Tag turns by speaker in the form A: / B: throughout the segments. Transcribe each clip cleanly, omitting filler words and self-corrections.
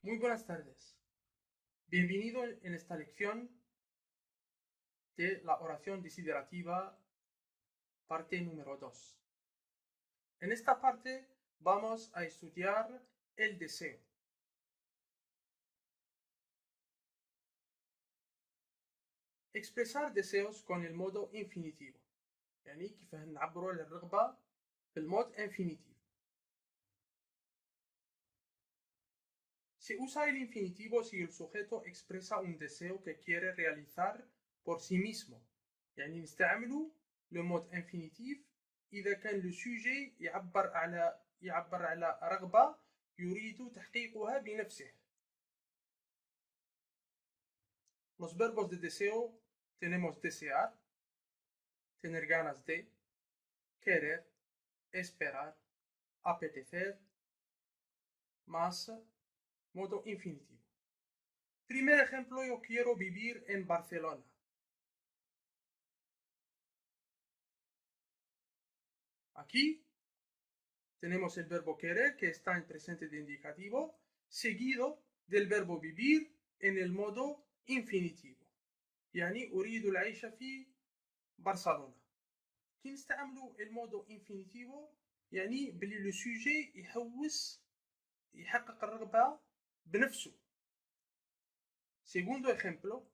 A: Muy buenas tardes. Bienvenido en esta lección de la oración desiderativa, parte número 2. En esta parte vamos a estudiar el deseo. Expresar deseos con el modo infinitivo. يعني كيف نعبروا على الرغبة بالمود infinitivo. Se usa el infinitivo si el sujeto expresa un deseo que quiere realizar por sí mismo. يعني نستعملوا le mode infinitif إذا كان le sujet يعبر على رغبة يريد تحقيقها بنفسه. Los verbos de deseo tenemos desear, tener ganas de, querer, esperar, apetecer, más modo infinitivo. Primer ejemplo, yo quiero vivir en Barcelona. Aquí tenemos el verbo querer que está en presente de indicativo, seguido del verbo vivir en el modo infinitivo. يعني أريد العيش في برشلونة. كي نستعملوا المودو انفينيتيفو يعني بلي لو سوجي يحقق الرغبة بنفسه. Segundo ejemplo.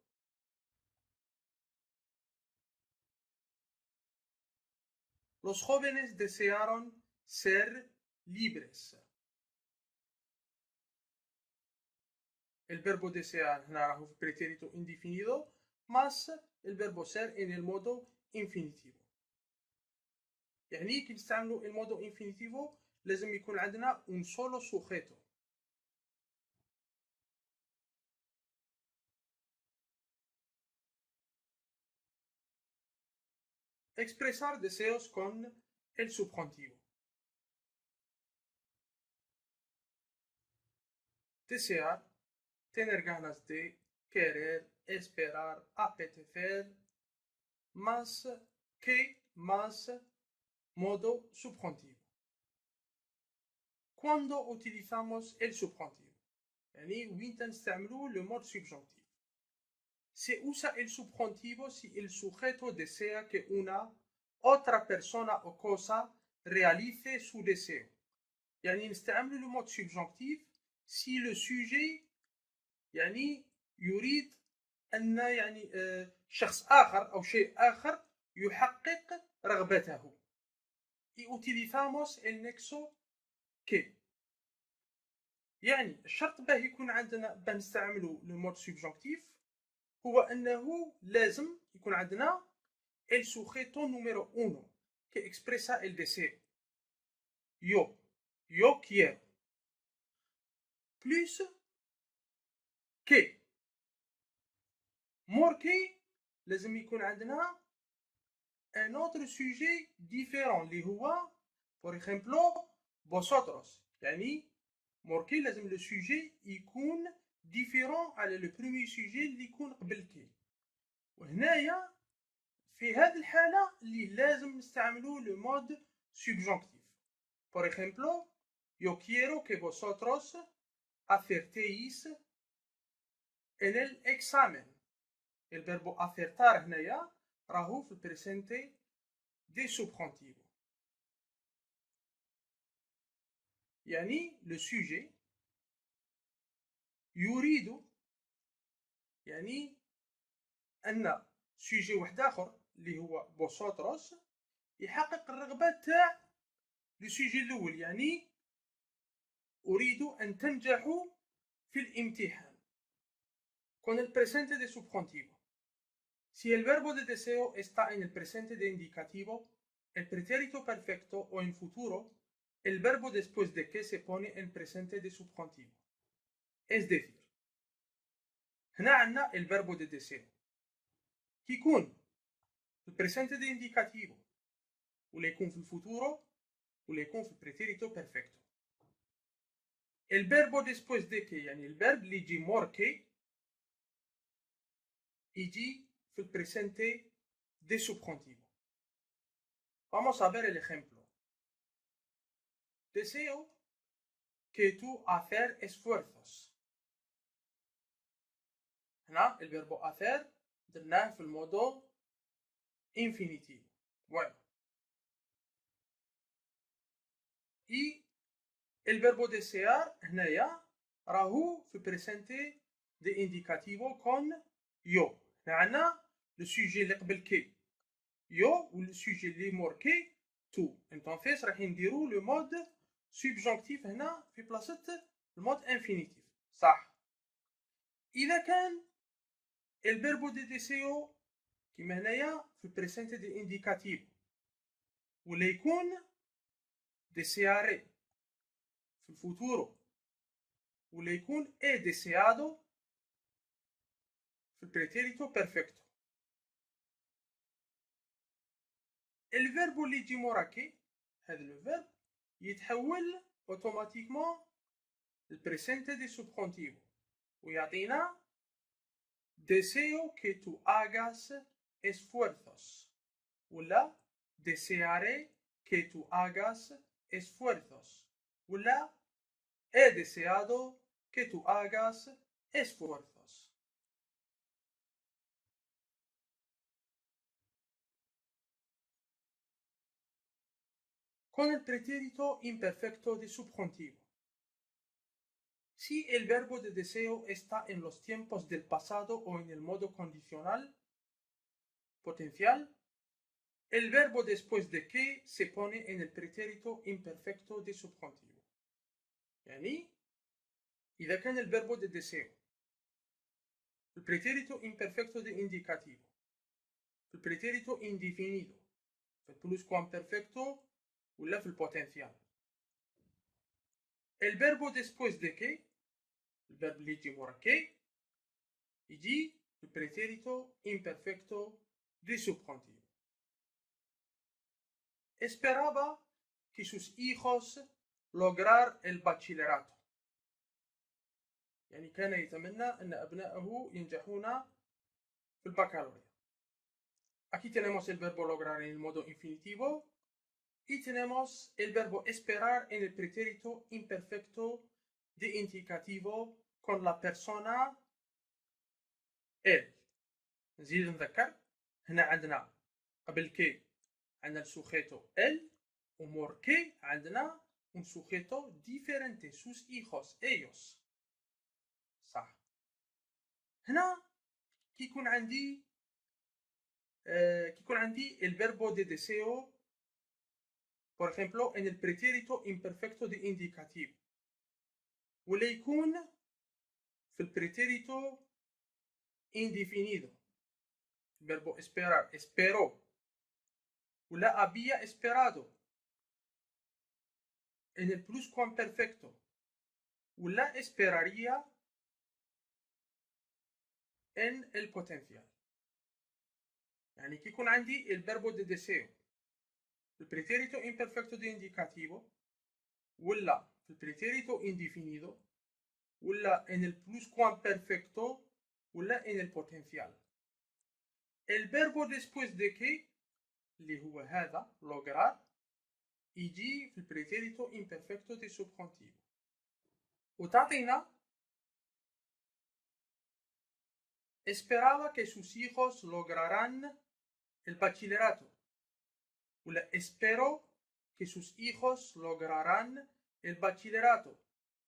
A: Los jóvenes desearon ser libres. El verbo desear هنا راهو في pretérito indefinido más el verbo ser en el modo infinitivo. يعني كي نستعملوا المودو infinitivo لازم يكون عندنا un solo sujeto. Expresar deseos con el subjuntivo. Desear, tener ganas de, querer, esperar, apetecer, más que, más modo subjuntivo. ¿Cuándo utilizamos el subjuntivo? يعني وين نستعملوا le mode subjonctif. Se usa el subjuntivo si el sujeto desea que una otra persona o cosa realice su deseo. يعني نستعملوا le mode subjonctif si le sujet يعني يريد أن يعني شخص آخر أو شيء آخر يحقق رغبته. Y utilizamos el nexo que. يعني الشرط باه يكون عندنا باه نستعملوا le mode subjonctif هو أنه لازم يكون عندنا el sujeto número 1 que expresa el deseo. Yo quiero. Plus que. More que لازم يكون عندنا un autre sujet différent اللي هو por ejemplo vosotros. يعني more que لازم le sujet يكون différent على le premier sujet اللي يكون قبل كي. وهنايا في هذه الحالة اللي لازم نستعملوا le mode subjonctif. Por ejemplo, yo quiero que vosotros acertéis en el examen. El verbo acertar هنايا راهو في البريسنتي دي subjonctivo. يعني le sujet يريد يعني أن sujet واحد آخر اللي هو vosotros يحقق الرغبة تاع le sujet الأول. يعني أريد أن تنجحوا في الامتحان. Con el presente de subjuntivo. Si el verbo de deseo está en el presente de indicativo, el pretérito perfecto o en futuro, el verbo después de que se pone en presente de subjuntivo. Es decir, هنا عندنا el verbo de deseo كي يكون في البريسنتي دي indicativo ولا يكون في الفوتورو ولا يكون في البريتيريتو بيرفكتو. el verbo después de que يعني الverb اللي يجي more que يجي في البريسنتي de subjuntivo. Vamos a ver el ejemplo. Deseo que tú hacer esfuerzos. هنا الفيربو hacer درناه في الموضوع infinitivo. Bueno. Y el verbo desear هنايا راهو في presente de indicativo con yo. عندنا le sujet اللي قبل كي yo و le sujet اللي مور كي تو. entonces راح نديرو le mode subjonctif هنا في بلاصة المود infinitif. صح. إذا كان الفيربو دي ديسيو كيما هنايا في presente de indicativo ولا يكون desearé في الفوتورو ولا يكون è deseado في البريتيريتو بيرفكتو. الفيربو اللي يجي مورا كي هذا الفيرب يتحول اوتوماتيكمون البريسنتي دي سوبخونتيفو ويعطينا deseo que tú hagas esfuerzos ولا desearé que tú hagas esfuerzos ولا he deseado que tú hagas esfuerzos. Con el pretérito imperfecto de subjuntivo. Si el verbo de deseo está en los tiempos del pasado o en el modo condicional potencial, el verbo después de que se pone en el pretérito imperfecto de subjuntivo. يعني إذا كان الverbo de deseo el pretérito imperfecto de indicativo el pretérito indefinido في pluscuamperfecto ولا في البوتنسيال. El verbo después de que الverbo اللي يجي ورا كي يجي el pretérito imperfecto de subjuntivo. Esperaba que sus hijos lograr el bachillerato. يعني كان يتمنى أن أبنائه ينجحون في البكالوريا. Aquí tenemos el verbo lograr en el modo infinitivo y tenemos el verbo esperar en el pretérito imperfecto de indicativo con la persona él. نزيد نذكر هنا عندنا قبل كي عندنا السوجيتو él ومور كي عندنا un sujeto diferente sus hijos ellos. صح. هنا كيكون عندي el verbo de deseo por ejemplo en el pretérito imperfecto de indicativo ولا يكون في البريتيريتو indefinido el verbo esperar esperó ولا había esperado en el pluscuamperfecto ولا esperaría en el potencial. يعني كيكون عندي el verbo de deseo el pretérito imperfecto de indicativo ولا في البريتيريتو indefinido ولا en el pluscuamperfecto ولا en el potencial. El verbo después de que اللي هو هذا lograr يجي في البريتيريتو imperfecto de subjuntivo وتعطينا esperaba que sus hijos lograrán el bachillerato ولا espero que sus hijos lograrán el bachillerato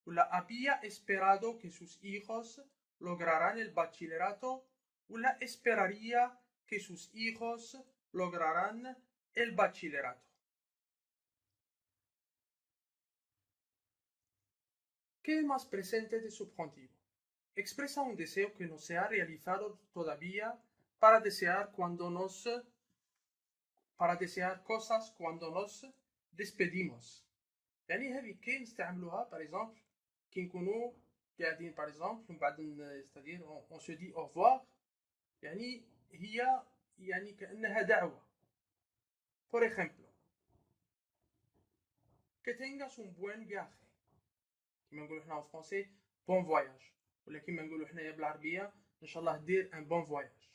A: ولا había esperado que sus hijos lograrán el bachillerato ولا esperaría que sus hijos lograrán el bachillerato. ¿Qué más presente de subjuntivo? Expresa un deseo que no se ha realizado todavía para desear cosas cuando nos despedimos. يعني هذه كي نستعملوها par exemple كي نكونوا قاعدين par exemple ومن بعد c'est-à-dire on se dit au revoir يعني هي يعني كأنها دعوة. Por ejemplo que tengas un buen viaje كما نقولوا احنا en français bon voyage ولا كما نقولوا حنايا بالعربية إن شاء الله دير un bon voyage.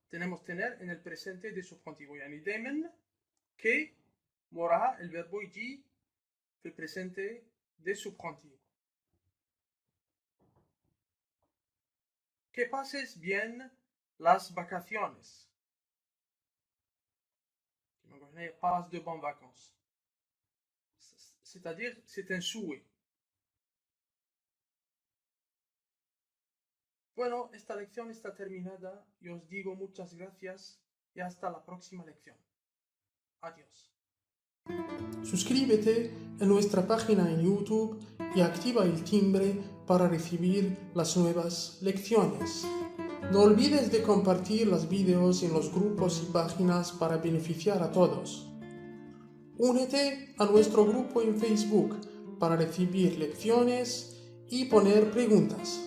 A: tenemos tener en el presente de subjuntivo يعني دائما كي موراها الفيربو يجي el presente de subjuntivo. Que pases bien las vacaciones. Passe de bonnes vacances. C'est-à-dire, c'est un souhait. Bueno, esta lección está terminada y os digo muchas gracias y hasta la próxima lección. Adiós. Suscríbete a nuestra página en YouTube y activa el timbre para recibir las nuevas lecciones. No olvides de compartir los vídeos en los grupos y páginas para beneficiar a todos. Únete a nuestro grupo en Facebook para recibir lecciones y poner preguntas.